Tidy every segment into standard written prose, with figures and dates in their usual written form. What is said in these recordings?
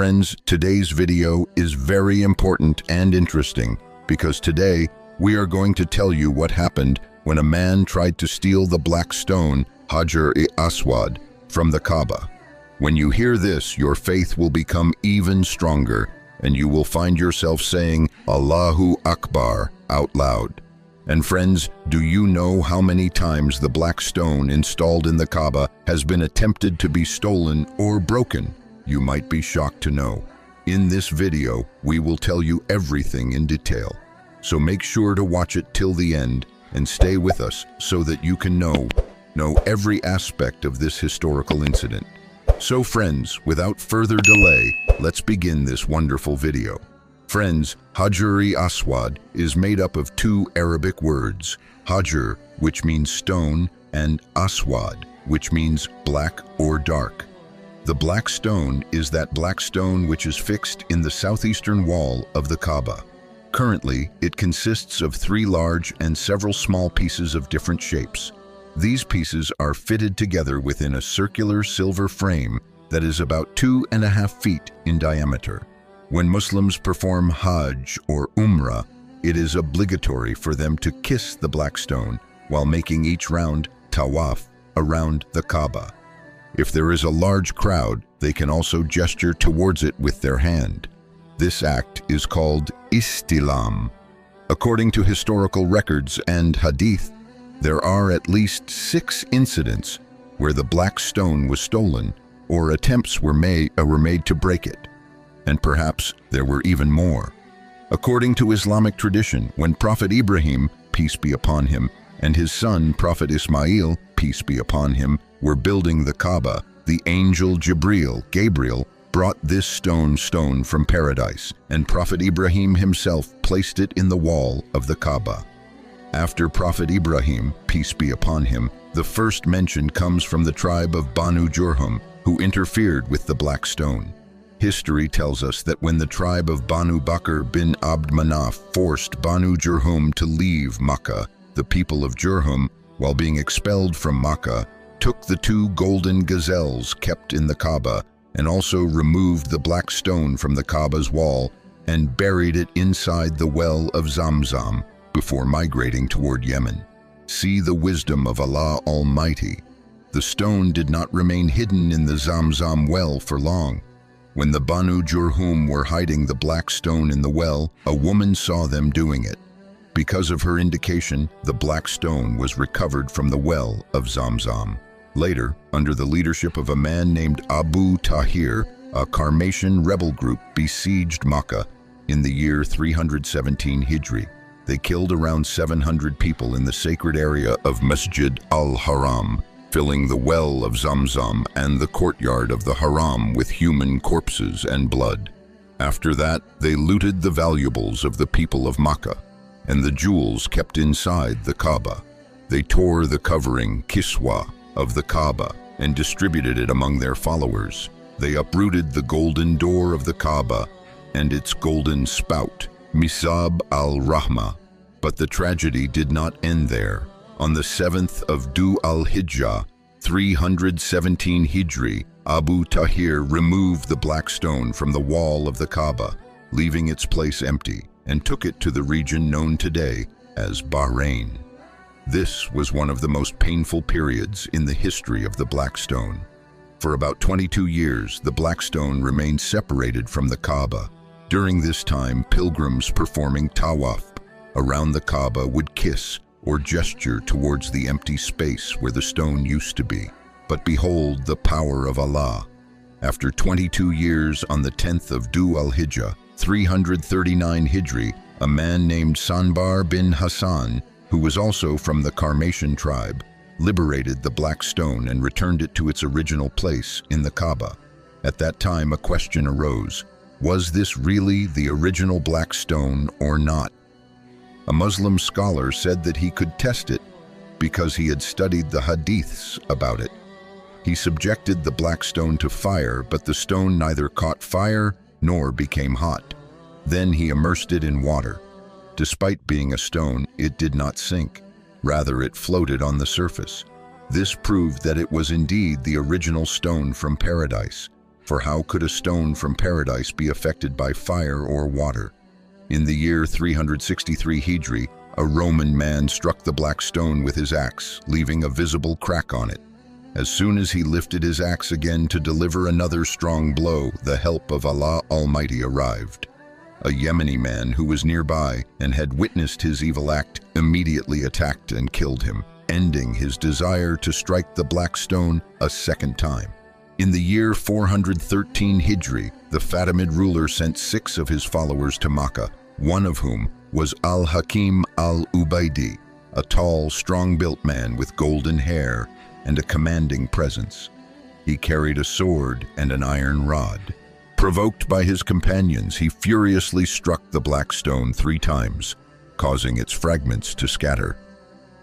Friends, today's video is very important and interesting because today we are going to tell you what happened when a man tried to steal the black stone, Hajr-e-Aswad, from the Kaaba. When you hear this, your faith will become even stronger and you will find yourself saying Allahu Akbar out loud. And friends, do you know how many times the black stone installed in the Kaaba has been attempted to be stolen or broken? You might be shocked to know. In this video, we will tell you everything in detail. So make sure to watch it till the end and stay with us so that you can know every aspect of this historical incident. So friends, without further delay, let's begin this wonderful video. Friends, Hajr-e-Aswad is made up of two Arabic words, Hajr, which means stone, and Aswad, which means black or dark. The black stone is that black stone which is fixed in the southeastern wall of the Kaaba. Currently, it consists of 3 large and several small pieces of different shapes. These pieces are fitted together within a circular silver frame that is about 2.5 feet in diameter. When Muslims perform Hajj or Umrah, it is obligatory for them to kiss the black stone while making each round tawaf around the Kaaba. If there is a large crowd, they can also gesture towards it with their hand. This act is called istilam. According to historical records and hadith, there are at least 6 incidents where the black stone was stolen or attempts were made to break it. And perhaps there were even more. According to Islamic tradition, when Prophet Ibrahim, peace be upon him, and his son Prophet Ismail, peace be upon him, were building the Kaaba, the angel Gabriel, brought this stone from paradise, and Prophet Ibrahim himself placed it in the wall of the Kaaba. After Prophet Ibrahim, peace be upon him, the first mention comes from the tribe of Banu Jurhum, who interfered with the black stone. History tells us that when the tribe of Banu Bakr bin Abd Manaf forced Banu Jurhum to leave Makkah, the people of Jurhum, while being expelled from Makkah, took the 2 golden gazelles kept in the Kaaba and also removed the black stone from the Kaaba's wall and buried it inside the well of Zamzam before migrating toward Yemen. See the wisdom of Allah Almighty. The stone did not remain hidden in the Zamzam well for long. When the Banu Jurhum were hiding the black stone in the well, a woman saw them doing it. Because of her indication, the black stone was recovered from the well of Zamzam. Later, under the leadership of a man named Abu Tahir, a Carmatian rebel group besieged Makkah in the year 317 Hijri. They killed around 700 people in the sacred area of Masjid al-Haram, filling the well of Zamzam and the courtyard of the Haram with human corpses and blood. After that, they looted the valuables of the people of Makkah and the jewels kept inside the Kaaba. They tore the covering, kiswa, of the Kaaba and distributed it among their followers. They uprooted the golden door of the Kaaba and its golden spout, Misab al-Rahma. But the tragedy did not end there. On the 7th of Dhu al-Hijjah, 317 Hijri, Abu Tahir removed the black stone from the wall of the Kaaba, leaving its place empty, and took it to the region known today as Bahrain. This was one of the most painful periods in the history of the black stone. For about 22 years, the black stone remained separated from the Kaaba. During this time, pilgrims performing tawaf around the Kaaba would kiss or gesture towards the empty space where the stone used to be. But behold the power of Allah. After 22 years, on the 10th of Dhu al-Hijjah, 339 Hijri, a man named Sanbar bin Hassan, who was also from the Carmatian tribe, liberated the black stone and returned it to its original place in the Kaaba. At that time, a question arose: was this really the original black stone or not? A Muslim scholar said that he could test it because he had studied the hadiths about it. He subjected the black stone to fire, but the stone neither caught fire nor became hot. Then he immersed it in water. Despite being a stone, it did not sink. Rather, it floated on the surface. This proved that it was indeed the original stone from paradise. for how could a stone from paradise be affected by fire or water? In the year 363 Hijri, a Roman man struck the black stone with his axe, leaving a visible crack on it. As soon as he lifted his axe again to deliver another strong blow, the help of Allah Almighty arrived. A Yemeni man who was nearby and had witnessed his evil act immediately attacked and killed him, ending his desire to strike the black stone a second time. In the year 413 Hijri, the Fatimid ruler sent 6 of his followers to Makkah, one of whom was Al-Hakim al-Ubaydi, a tall, strong-built man with golden hair and a commanding presence. He carried a sword and an iron rod. Provoked by his companions, he furiously struck the black stone 3 times, causing its fragments to scatter.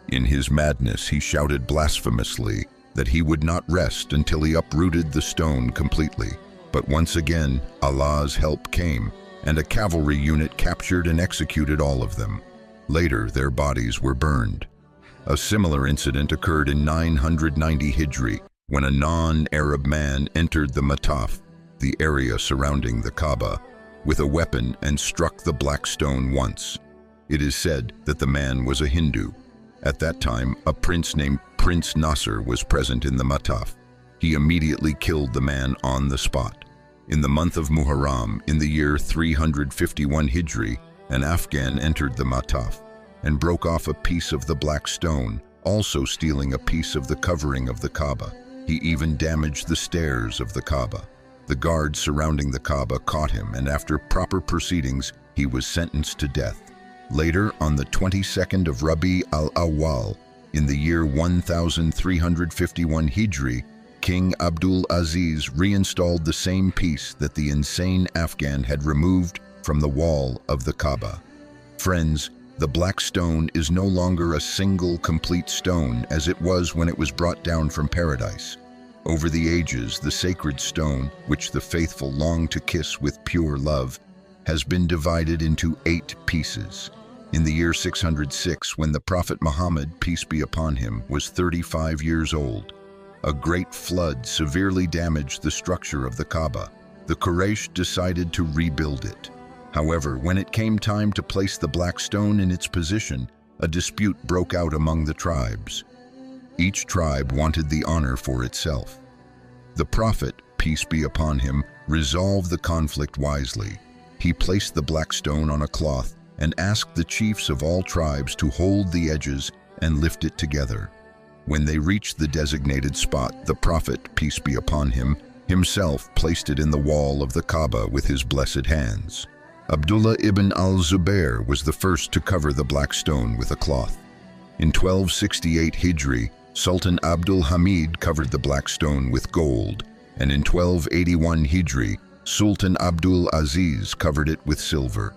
In his madness, he shouted blasphemously that he would not rest until he uprooted the stone completely. But once again, Allah's help came, and a cavalry unit captured and executed all of them. Later, their bodies were burned. A similar incident occurred in 990 Hijri, when a non-Arab man entered the Mataf, the area surrounding the Kaaba, with a weapon and struck the black stone once. It is said that the man was a Hindu. At that time, a prince named Prince Nasser was present in the Mataf. He immediately killed the man on the spot. In the month of Muharram, in the year 351 Hijri, an Afghan entered the Mataf and broke off a piece of the black stone, also stealing a piece of the covering of the Kaaba. He even damaged the stairs of the Kaaba. The guards surrounding the Kaaba caught him, and after proper proceedings, he was sentenced to death. Later, on the 22nd of Rabi al-Awwal, in the year 1351 Hijri, King Abdul Aziz reinstalled the same piece that the insane Afghan had removed from the wall of the Kaaba. Friends, the black stone is no longer a single complete stone as it was when it was brought down from paradise. Over the ages, the sacred stone, which the faithful long to kiss with pure love, has been divided into 8 pieces. In the year 606, when the Prophet Muhammad, peace be upon him, was 35 years old, a great flood severely damaged the structure of the Kaaba. The Quraysh decided to rebuild it. However, when it came time to place the black stone in its position, a dispute broke out among the tribes. Each tribe wanted the honor for itself. The Prophet, peace be upon him, resolved the conflict wisely. He placed the black stone on a cloth and asked the chiefs of all tribes to hold the edges and lift it together. When they reached the designated spot, the Prophet, peace be upon him, himself placed it in the wall of the Kaaba with his blessed hands. Abdullah ibn al-Zubair was the first to cover the black stone with a cloth. In 1268 Hijri, Sultan Abdul Hamid covered the black stone with gold, and in 1281 Hijri, Sultan Abdul Aziz covered it with silver.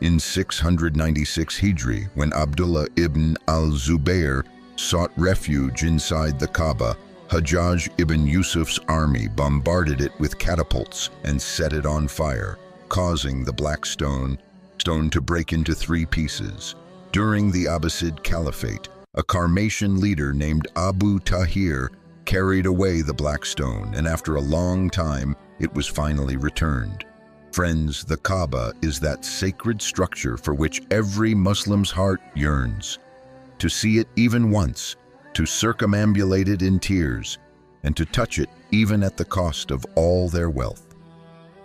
In 696 Hijri, when Abdullah ibn al-Zubair sought refuge inside the Kaaba, Hajjaj ibn Yusuf's army bombarded it with catapults and set it on fire, causing the black stone to break into 3 pieces. During the Abbasid Caliphate, a Carmatian leader named Abu Tahir carried away the black stone, and after a long time, it was finally returned. Friends, the Kaaba is that sacred structure for which every Muslim's heart yearns. To see it even once, to circumambulate it in tears, and to touch it even at the cost of all their wealth.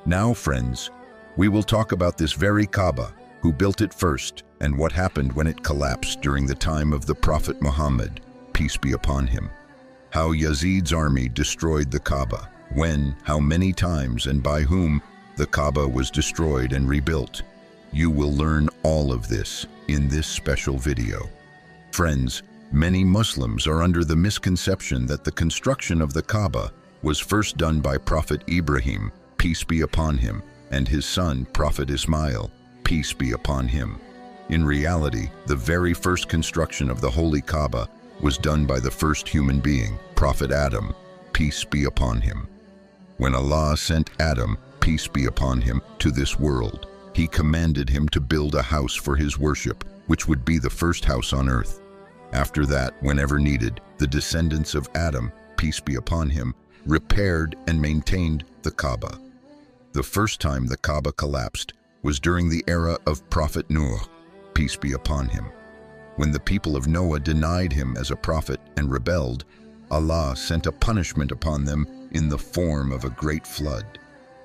Now, friends, we will talk about this very Kaaba, who built it first, and what happened when it collapsed during the time of the Prophet Muhammad, peace be upon him. How Yazid's army destroyed the Kaaba, when, how many times, and by whom the Kaaba was destroyed and rebuilt. You will learn all of this in this special video. Friends, many Muslims are under the misconception that the construction of the Kaaba was first done by Prophet Ibrahim, peace be upon him, and his son, Prophet Ismail, peace be upon him. In reality, the very first construction of the Holy Kaaba was done by the first human being, Prophet Adam, peace be upon him. When Allah sent Adam, peace be upon him, to this world, he commanded him to build a house for his worship, which would be the first house on earth. After that, whenever needed, the descendants of Adam, peace be upon him, repaired and maintained the Kaaba. The first time the Kaaba collapsed was during the era of Prophet Nuh, peace be upon him. When the people of Noah denied him as a prophet and rebelled, Allah sent a punishment upon them in the form of a great flood.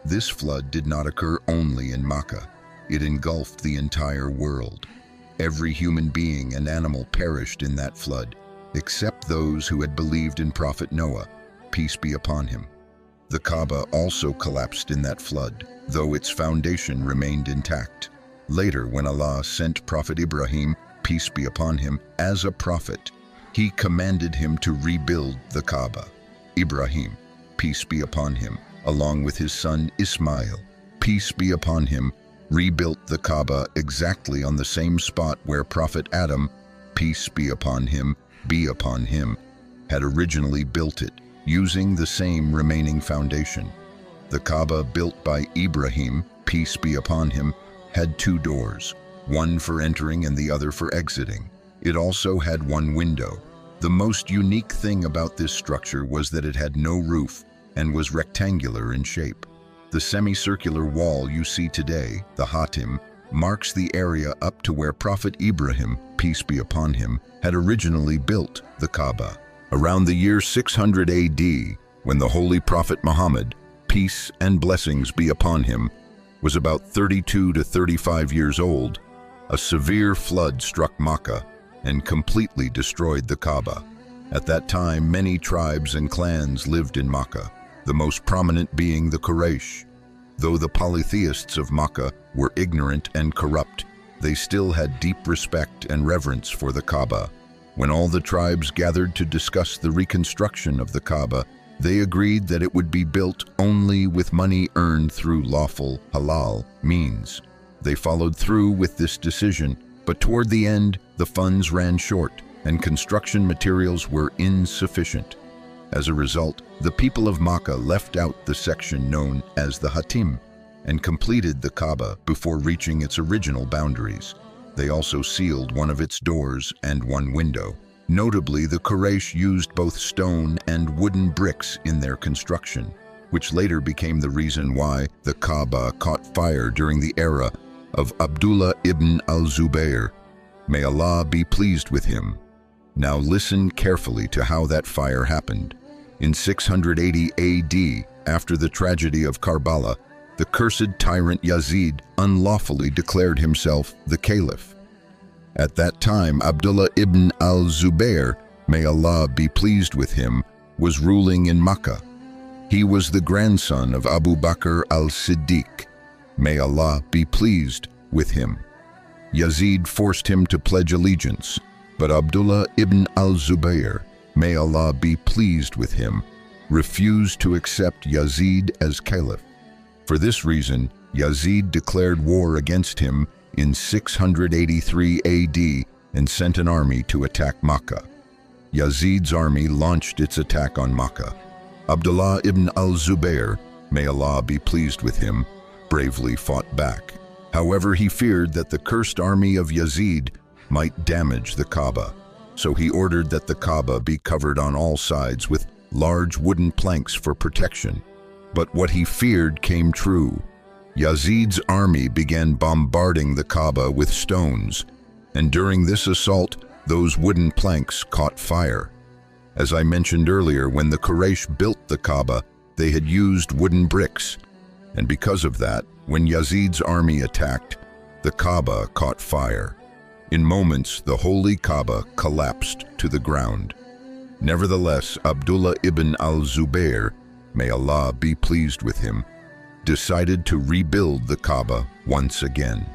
This flood did not occur only in Makkah. It engulfed the entire world. Every human being and animal perished in that flood, except those who had believed in Prophet Noah, peace be upon him. The Kaaba also collapsed in that flood, though its foundation remained intact. Later, when Allah sent Prophet Ibrahim, peace be upon him, as a prophet, He commanded him to rebuild the Kaaba. Ibrahim, peace be upon him, along with his son Ismail, peace be upon him, rebuilt the Kaaba exactly on the same spot where Prophet Adam, peace be upon him, had originally built it, using the same remaining foundation. The Kaaba built by Ibrahim, peace be upon him, had two doors, one for entering and the other for exiting. It also had one window. The most unique thing about this structure was that it had no roof and was rectangular in shape. The semicircular wall you see today, the Hatim, marks the area up to where Prophet Ibrahim, peace be upon him, had originally built the Kaaba. Around the year 600 AD, when the Holy Prophet Muhammad, peace and blessings be upon him, was about 32 to 35 years old, a severe flood struck Makkah and completely destroyed the Kaaba. At that time, many tribes and clans lived in Makkah, the most prominent being the Quraysh. Though the polytheists of Makkah were ignorant and corrupt, they still had deep respect and reverence for the Kaaba. When all the tribes gathered to discuss the reconstruction of the Kaaba, they agreed that it would be built only with money earned through lawful, halal means. They followed through with this decision, but toward the end, the funds ran short and construction materials were insufficient. As a result, the people of Makkah left out the section known as the Hatim and completed the Kaaba before reaching its original boundaries. They also sealed one of its doors and one window. Notably, the Quraysh used both stone and wooden bricks in their construction, which later became the reason why the Kaaba caught fire during the era of Abdullah ibn al-Zubayr. May Allah be pleased with him. Now listen carefully to how that fire happened. In 680 AD, after the tragedy of Karbala, the cursed tyrant Yazid unlawfully declared himself the caliph. At that time, Abdullah ibn al-Zubayr, may Allah be pleased with him, was ruling in Makkah. He was the grandson of Abu Bakr al-Siddiq, may Allah be pleased with him. Yazid forced him to pledge allegiance, but Abdullah ibn al-Zubayr, may Allah be pleased with him, refused to accept Yazid as caliph. For this reason, Yazid declared war against him in 683 AD and sent an army to attack Makkah. Yazid's army launched its attack on Makkah. Abdullah ibn al-Zubayr, may Allah be pleased with him, bravely fought back. However, he feared that the cursed army of Yazid might damage the Kaaba, so he ordered that the Kaaba be covered on all sides with large wooden planks for protection. But what he feared came true. Yazid's army began bombarding the Kaaba with stones, and during this assault, those wooden planks caught fire. As I mentioned earlier, when the Quraysh built the Kaaba, they had used wooden bricks, and because of that, when Yazid's army attacked, the Kaaba caught fire. In moments, the Holy Kaaba collapsed to the ground. Nevertheless, Abdullah ibn al-Zubayr, may Allah be pleased with him, decided to rebuild the Kaaba once again.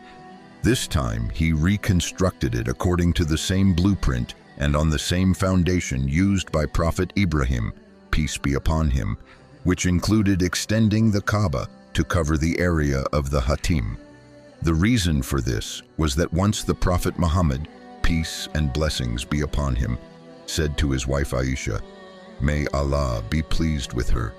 This time, he reconstructed it according to the same blueprint and on the same foundation used by Prophet Ibrahim, peace be upon him, which included extending the Kaaba to cover the area of the Hatim. The reason for this was that once the Prophet Muhammad, peace and blessings be upon him, said to his wife Aisha, may Allah be pleased with her,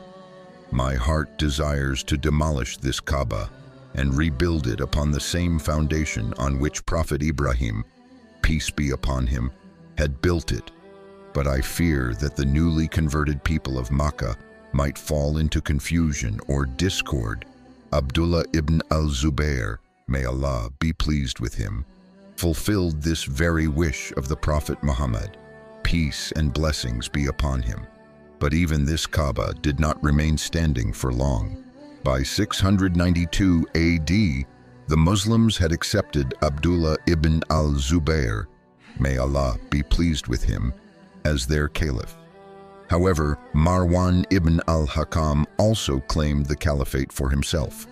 my heart desires to demolish this Kaaba and rebuild it upon the same foundation on which Prophet Ibrahim, peace be upon him, had built it. But I fear that the newly converted people of Makkah might fall into confusion or discord, Abdullah ibn al-Zubayr, may Allah be pleased with him, fulfilled this very wish of the Prophet Muhammad, peace and blessings be upon him. But even this Kaaba did not remain standing for long. By 692 AD, the Muslims had accepted Abdullah ibn al-Zubayr, may Allah be pleased with him, as their caliph. However, Marwan ibn al-Hakam also claimed the caliphate for himself.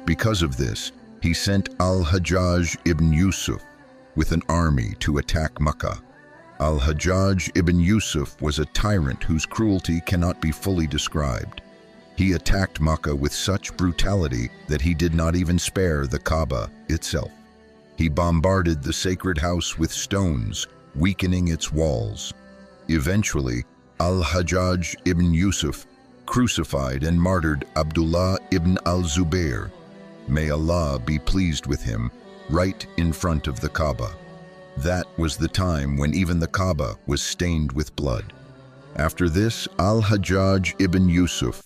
Because of this, he sent al-Hajjaj ibn Yusuf with an army to attack Makkah. Al-Hajjaj ibn Yusuf was a tyrant whose cruelty cannot be fully described. He attacked Makkah with such brutality that he did not even spare the Kaaba itself. He bombarded the sacred house with stones, weakening its walls. Eventually, Al-Hajjaj ibn Yusuf crucified and martyred Abdullah ibn al-Zubayr, may Allah be pleased with him, right in front of the Kaaba. That was the time when even the Kaaba was stained with blood. After this, Al-Hajjaj ibn Yusuf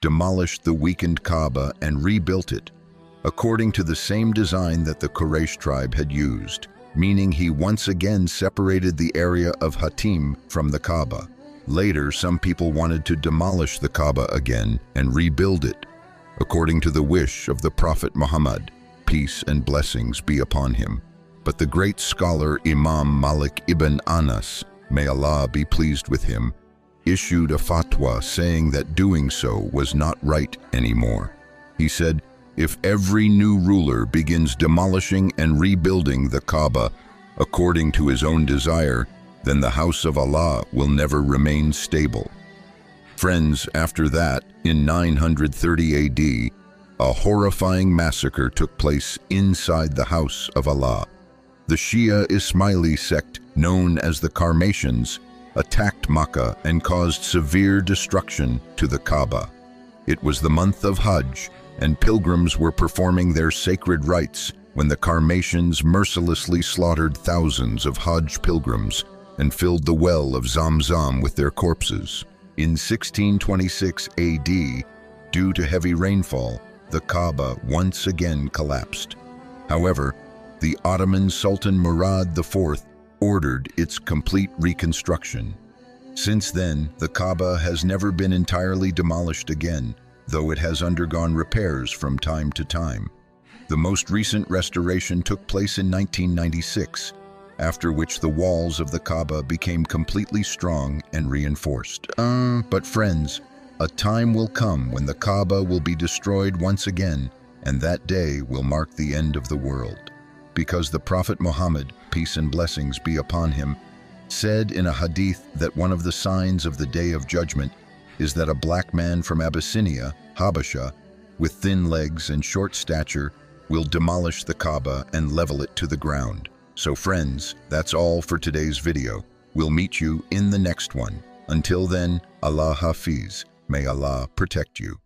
demolished the weakened Kaaba and rebuilt it, according to the same design that the Quraysh tribe had used, meaning he once again separated the area of Hatim from the Kaaba. Later, some people wanted to demolish the Kaaba again and rebuild it, according to the wish of the Prophet Muhammad, peace and blessings be upon him. But the great scholar Imam Malik ibn Anas, may Allah be pleased with him, issued a fatwa saying that doing so was not right anymore. He said, if every new ruler begins demolishing and rebuilding the Kaaba according to his own desire, then the house of Allah will never remain stable. Friends, after that, in 930 AD, a horrifying massacre took place inside the house of Allah. The Shia Ismaili sect, known as the Karmatians, attacked Makkah and caused severe destruction to the Kaaba. It was the month of Hajj, and pilgrims were performing their sacred rites when the Karmatians mercilessly slaughtered thousands of Hajj pilgrims and filled the well of Zamzam with their corpses. In 1626 AD, due to heavy rainfall, the Kaaba once again collapsed. However, the Ottoman Sultan Murad IV ordered its complete reconstruction. Since then, the Kaaba has never been entirely demolished again, though it has undergone repairs from time to time. The most recent restoration took place in 1996, after which the walls of the Kaaba became completely strong and reinforced. But friends, a time will come when the Kaaba will be destroyed once again, and that day will mark the end of the world. Because the Prophet Muhammad, peace and blessings be upon him, said in a hadith that one of the signs of the Day of Judgment is that a black man from Abyssinia, Habasha, with thin legs and short stature, will demolish the Kaaba and level it to the ground. So friends, that's all for today's video. We'll meet you in the next one. Until then, Allah Hafiz. May Allah protect you.